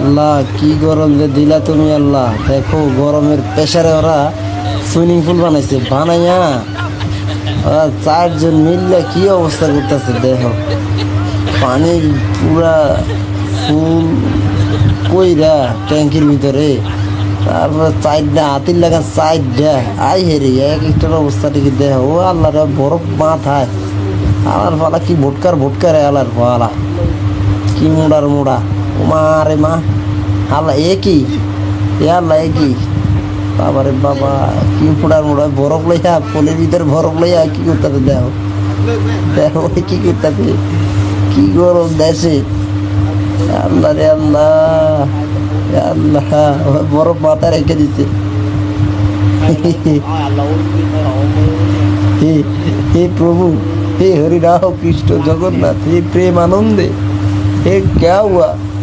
আল্লাহ কি গরম যে দিলা তুমি আল্লাহ। দেখো গরমের প্রেসারে ওরা সুইমিং পুল বানাইছে, বানাইয়া ওরা চারজন মিললে কি অবস্থা করতেছে দেখো। পানি পুরা ফুল কইরা ট্যাঙ্কির ভিতরে, তারপরে চাইডা হাতির লাগা চাইডা আই হেরে এক একটার অবস্থা ঠিকই দেখো। ও আল্লাহ রে বরফ মাথায় আলার ফালা কি ভোটকার ভোটকারে আলার ফালা কি মোড়ার মোড়া। ও মা রে মা আল্লাহ একই এ আল্লাহ একই বাবারে বাবা কি মোড়ার মোড়া বরফ লইয়া পোলের ভিতরে বরফ লইয়া কি করতে দেখো। দেখো কি করতে কি গরম দেশে। আল্লাহ রে আল্লাহ আল্লাহ বরফ মাথা রেখে দিছে। হে প্রভু, हे हरि राम कृष्ण जगन्नाथ, हे प्रेम आनंदे, हे क्या हुआ।